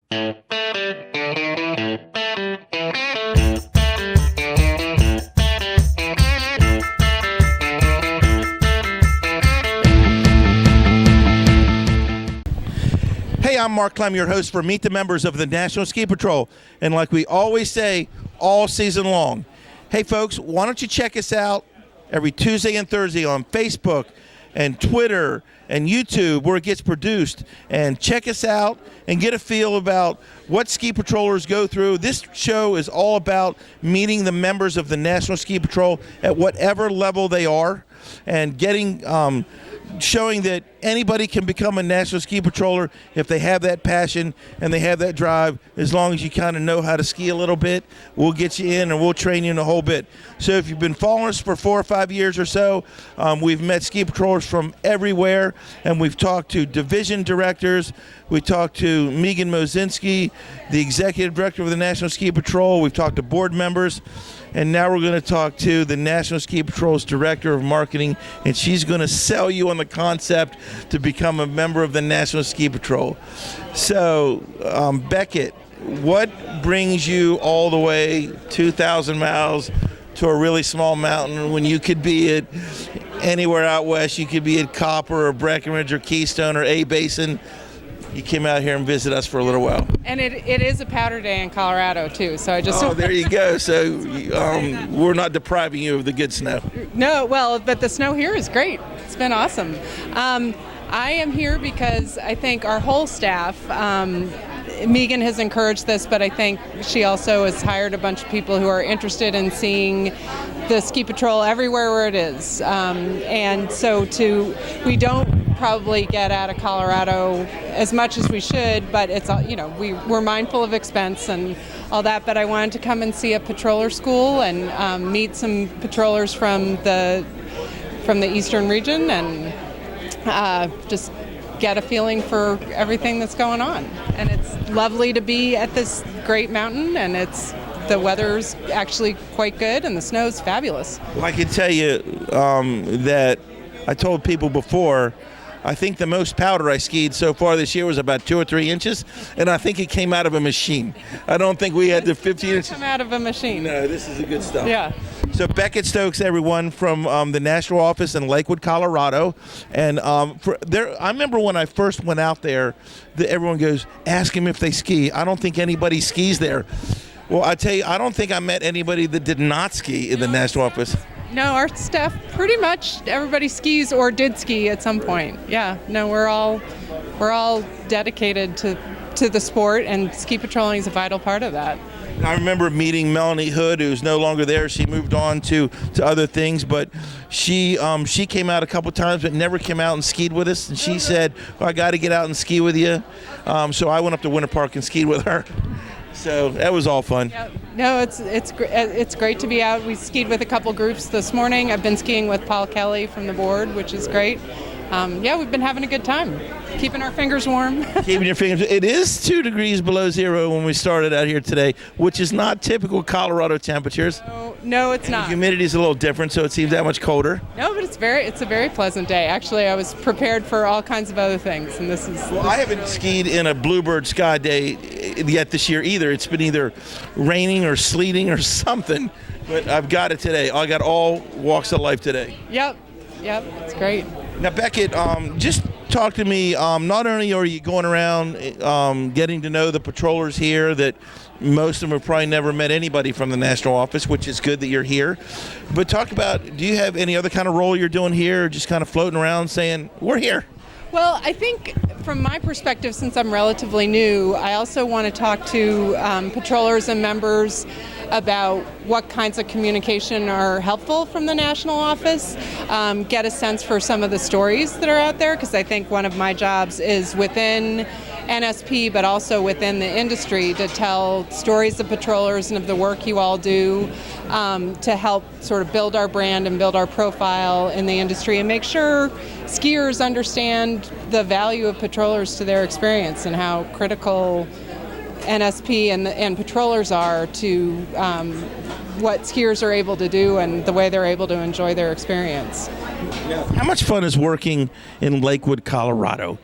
Hey, I'm Mark Clem, your host for Meet the Members of the National Ski Patrol. And like we always say, all season long. Hey, folks, why don't you check us out every Tuesday and Thursday on Facebook and Twitter and YouTube where it gets produced. And check us out and get a feel about what ski patrollers go through. This show is all about meeting the members of the National Ski Patrol at whatever level they are and getting showing that anybody can become a National Ski Patroller if they have that passion and they have that drive. As long as you kind of know how to ski a little bit, we'll get you in and we'll train you in a whole bit. So if you've been following us for 4 or 5 years or so, we've met ski patrollers from everywhere, and we've talked to division directors. We talked to Megan Mosinski, the executive director of the National Ski Patrol. We've talked to board members. And now we're going to talk to the National Ski Patrol's Director of Marketing, and she's going to sell you on the concept to become a member of the National Ski Patrol. So, Beckett, what brings you all the way 2,000 miles to a really small mountain when you could be at anywhere out west? You could be at Copper or Breckenridge or Keystone or A Basin. You came out here and visited us for a little while. And it is a powder day in Colorado, too. So I just... Oh, there you go. So we're not depriving you of the good snow. No, well, but the snow here is great. It's been awesome. I am here because I think our whole staff, Megan has encouraged this, but I think she also has hired a bunch of people who are interested in seeing the ski patrol everywhere where it is. And so we don't probably get out of Colorado as much as we should, but it's, we're mindful of expense and all that, but I wanted to come and see a patroller school and meet some patrollers from the eastern region and just get a feeling for everything that's going on. And it's lovely to be at this great mountain, and the weather's actually quite good and the snow's fabulous. Well, I can tell you that I told people before, I think the most powder I skied so far this year was about 2 or 3 inches, and I think it came out of a machine. I don't think we had the 15 inches. Come out of a machine. No, this is the good stuff. Yeah. So Beckett Stokes, everyone, from the national office in Lakewood, Colorado. And I remember when I first went out there, everyone goes, ask him if they ski. I don't think anybody skis there. Well, I tell you, I don't think I met anybody that did not ski in the national office. No, our staff, pretty much everybody skis or did ski at some point. Yeah, no, we're all dedicated to the sport, and ski patrolling is a vital part of that. I remember meeting Melanie Hood, who's no longer there. She moved on to other things, but she came out a couple times, but never came out and skied with us. And she said, I got to get out and ski with you. So I went up to Winter Park and skied with her. So that was all fun. Yeah. No, it's great to be out. We skied with a couple groups this morning. I've been skiing with Paul Kelly from the board, which is great. We've been having a good time, keeping our fingers warm. Keeping your fingers. It is 2 degrees below zero when we started out here today, which is not typical Colorado temperatures. No, it's not. The humidity is a little different, so it seems that much colder. No, but it's a very pleasant day. Actually, I was prepared for all kinds of other things, and this is. Well, I haven't skied in a bluebird sky day yet this year either. It's been either raining or sleeting or something, but I've got it today. I got all walks of life today. Yep, it's great. Now, Beckett, just talk to me. Not only are you going around getting to know the patrollers here, that most of them have probably never met anybody from the national office, which is good that you're here. But talk about, do you have any other kind of role you're doing here, or just kind of floating around saying, we're here? Well, I think from my perspective, since I'm relatively new, I also want to talk to patrollers and members about what kinds of communication are helpful from the national office, get a sense for some of the stories that are out there, because I think one of my jobs is within NSP, but also within the industry, to tell stories of patrollers and of the work you all do to help sort of build our brand and build our profile in the industry and make sure skiers understand the value of patrollers to their experience and how critical NSP and patrollers are to what skiers are able to do and the way they're able to enjoy their experience. How much fun is working in Lakewood, Colorado?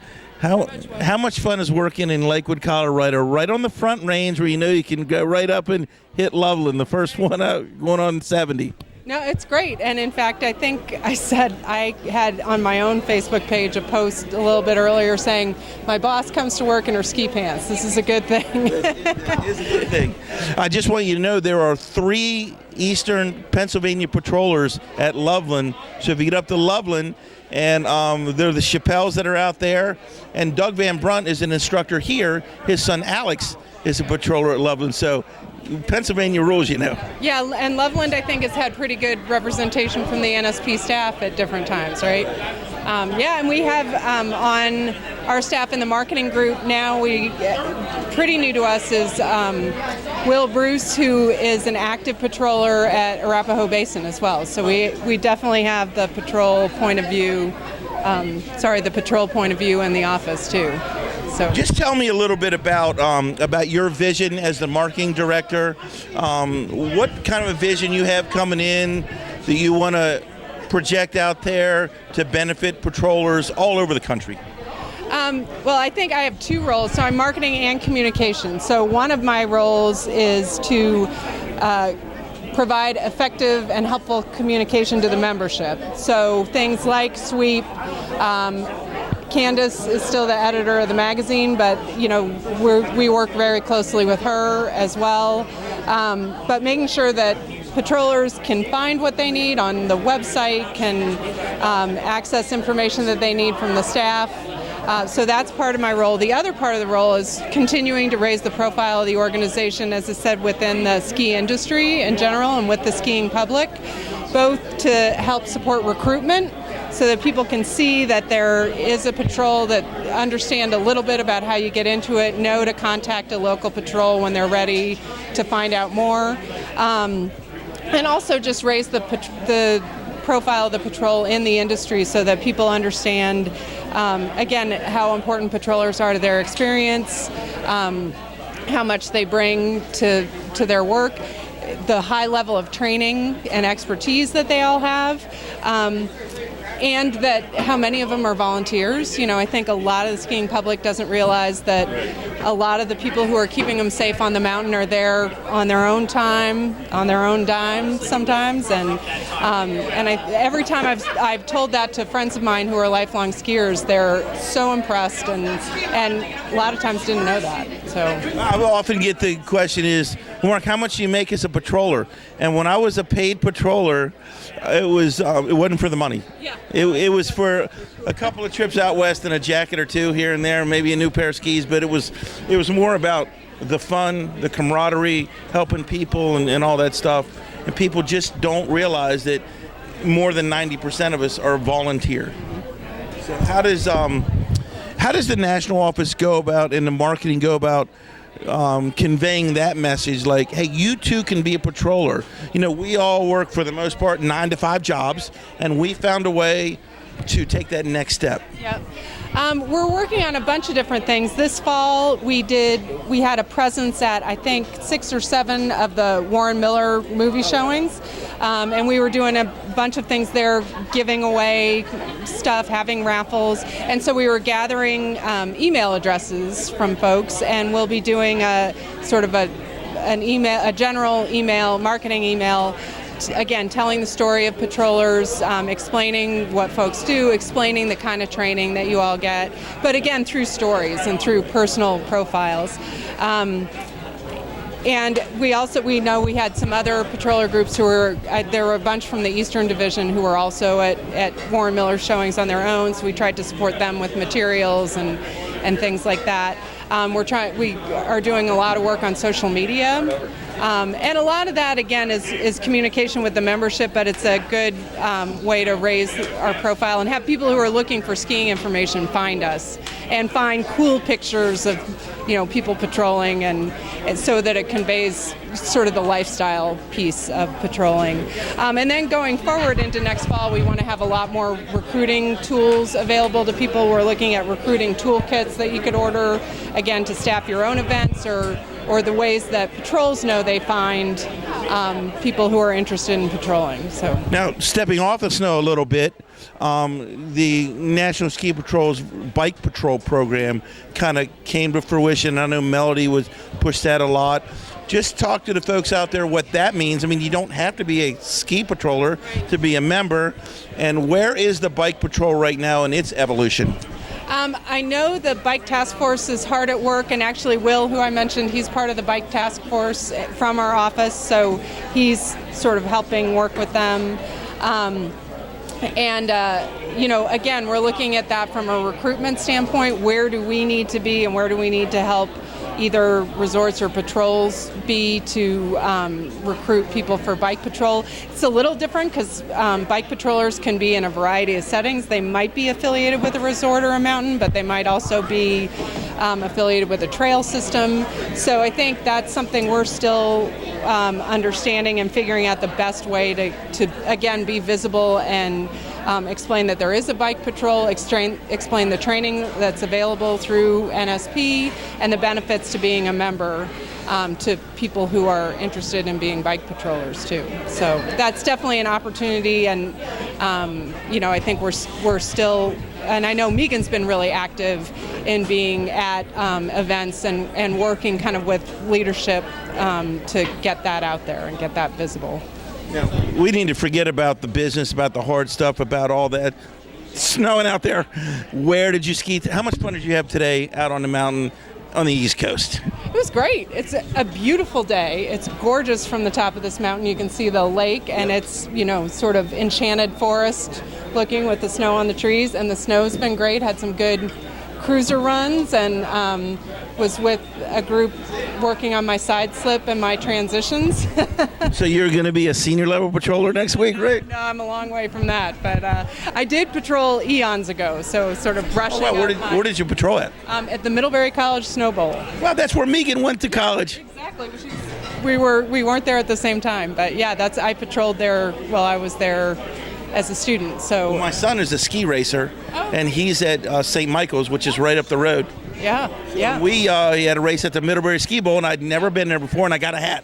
How much fun is working in Lakewood, Colorado, right on the Front Range where you can go right up and hit Loveland, the first one out going on 70? No, it's great. And in fact, I think I said I had on my own Facebook page a post a little bit earlier saying, my boss comes to work in her ski pants. This is a good thing. It is a good thing. I just want you to know there are 3 Eastern Pennsylvania patrollers at Loveland. So if you get up to Loveland, and there are the Chappelles that are out there, and Doug Van Brunt is an instructor here. His son Alex is a patroller at Loveland. So Pennsylvania rules, you know. Yeah, and Loveland, I think, has had pretty good representation from the NSP staff at different times, right? Yeah, and we have on our staff in the marketing group now, pretty new to us is Will Bruce, who is an active patroller at Arapahoe Basin as well. So we definitely have the patrol point of view, the patrol point of view in the office too. So just tell me a little bit about your vision as the marketing director. What kind of a vision you have coming in that you want to project out there to benefit patrollers all over the country? Well, I think I have 2 roles. So I'm marketing and communication. So one of my roles is to provide effective and helpful communication to the membership. So things like sweep. Candace is still the editor of the magazine, but we work very closely with her as well. But making sure that patrollers can find what they need on the website, can access information that they need from the staff. So that's part of my role. The other part of the role is continuing to raise the profile of the organization, as I said, within the ski industry in general and with the skiing public, both to help support recruitment so that people can see that there is a patrol, that understand a little bit about how you get into it, know to contact a local patrol when they're ready to find out more, and also just raise the profile of the patrol in the industry so that people understand, again, how important patrollers are to their experience, how much they bring to their work, the high level of training and expertise that they all have. And that how many of them are volunteers. I think a lot of the skiing public doesn't realize that a lot of the people who are keeping them safe on the mountain are there on their own time, on their own dime sometimes. And every time I've told that to friends of mine who are lifelong skiers, they're so impressed and a lot of times didn't know that. So I will often get the question is, Mark, how much do you make as a patroller? And when I was a paid patroller, it wasn't for the money. Yeah. It was for a couple of trips out west and a jacket or 2 here and there, maybe a new pair of skis, but it was more about the fun, the camaraderie, helping people and all that stuff. And people just don't realize that more than 90% of us are volunteer. So how does the national office go about and the marketing go about conveying that message, like, hey, you too can be a patroller? We all work for the most part 9-to-5 jobs, and we found a way to take that next step. Yep. We're working on a bunch of different things. This fall, we had a presence at, I think, 6 or 7 of the Warren Miller movie showings, and we were doing a bunch of things there, giving away stuff, having raffles, and so we were gathering email addresses from folks, and we'll be doing a sort of a general email, marketing email, again, telling the story of patrollers, explaining what folks do, explaining the kind of training that you all get, but again, through stories and through personal profiles. And we know we had some other patroller groups who were, there were a bunch from the Eastern Division who were also at Warren Miller showings on their own, so we tried to support them with materials and things like that. We are doing a lot of work on social media. And a lot of that, again, is communication with the membership, but it's a good way to raise our profile and have people who are looking for skiing information find us and find cool pictures of, people patrolling, and so that it conveys sort of the lifestyle piece of patrolling. And then going forward into next fall, we want to have a lot more recruiting tools available to people. We're looking at recruiting toolkits that you could order, again, to staff your own events or the ways that patrols know they find people who are interested in patrolling. So now, stepping off the snow a little bit, the National Ski Patrol's Bike Patrol program kind of came to fruition. I know Melody was pushed that a lot. Just talk to the folks out there what that means. I mean, you don't have to be a ski patroller to be a member. And where is the Bike Patrol right now in its evolution? I know the Bike Task Force is hard at work, and actually Will, who I mentioned, he's part of the Bike Task Force from our office, so he's sort of helping work with them. Again, we're looking at that from a recruitment standpoint. Where do we need to be and where do we need to help either resorts or patrols be to recruit people for bike patrol? It's a little different because bike patrollers can be in a variety of settings. They might be affiliated with a resort or a mountain, but they might also be affiliated with a trail system. So I think that's something we're still understanding and figuring out the best way to again, be visible and explain that there is a bike patrol, explain the training that's available through NSP and the benefits to being a member to people who are interested in being bike patrollers too. So that's definitely an opportunity, and I think we're still, and I know Megan's been really active in being at events and working kind of with leadership to get that out there and get that visible. Now, we need to forget about the business, about the hard stuff, about all that snowing out there. Where did you ski? How much fun did you have today out on the mountain on the East Coast? It was great. It's a beautiful day. It's gorgeous from the top of this mountain. You can see the lake, and it's, sort of enchanted forest looking with the snow on the trees, and the snow's been great. Had some good cruiser runs, and was with a group working on my side slip and my transitions. So you're going to be a senior level patroller next week, right? No, I'm a long way from that, but I did patrol eons ago, so sort of brushing up. Where did you patrol at? At the Middlebury College Snow Bowl. Well, that's where Megan went to college. Exactly. We weren't there at the same time, but yeah, I patrolled there while I was there as a student. So well, my son is a ski racer, and he's at St. Michael's, which is right up the road. Yeah. He had a race at the Middlebury Ski Bowl, and I'd never been there before, and I got a hat.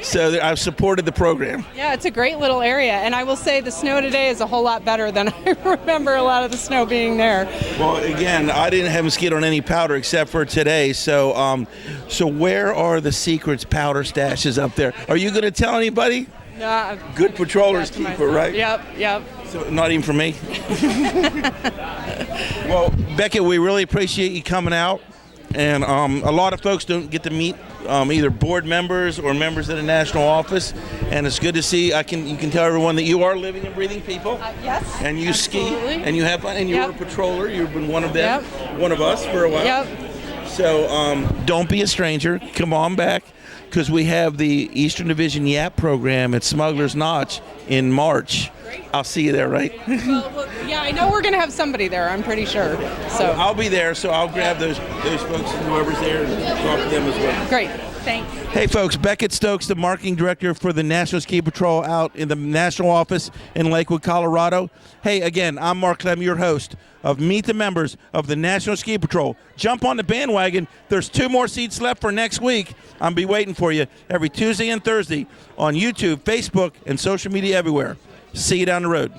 So I've supported the program. Yeah, it's a great little area, and I will say the snow today is a whole lot better than I remember a lot of the snow being there. Well, again, I haven't skied on any powder except for today. So, so where are the secrets powder stashes up there? Are you going to tell anybody? No. Good patrollers keep it, right? Yep. So not even for me. Well, Beckett, we really appreciate you coming out, and a lot of folks don't get to meet either board members or members of the national office, and it's good to see. You can tell everyone that you are living and breathing people. Yes. And you absolutely. ski, and you have fun, and you're a patroller. You've been one of them, one of us for a while. Yep. So don't be a stranger. Come on back, because we have the Eastern Division YAP program at Smuggler's Notch in March. I'll see you there, right? Well, yeah, I know we're going to have somebody there, I'm pretty sure. So I'll be there, so I'll grab those folks and whoever's there and talk to them as well. Great. Thanks. Hey, folks, Beckett Stokes, the marketing director for the National Ski Patrol out in the national office in Lakewood, Colorado. Hey, again, I'm Mark Clem, your host of Meet the Members of the National Ski Patrol. Jump on the bandwagon. There's 2 more seats left for next week. I'll be waiting for you every Tuesday and Thursday on YouTube, Facebook, and social media everywhere. See you down the road.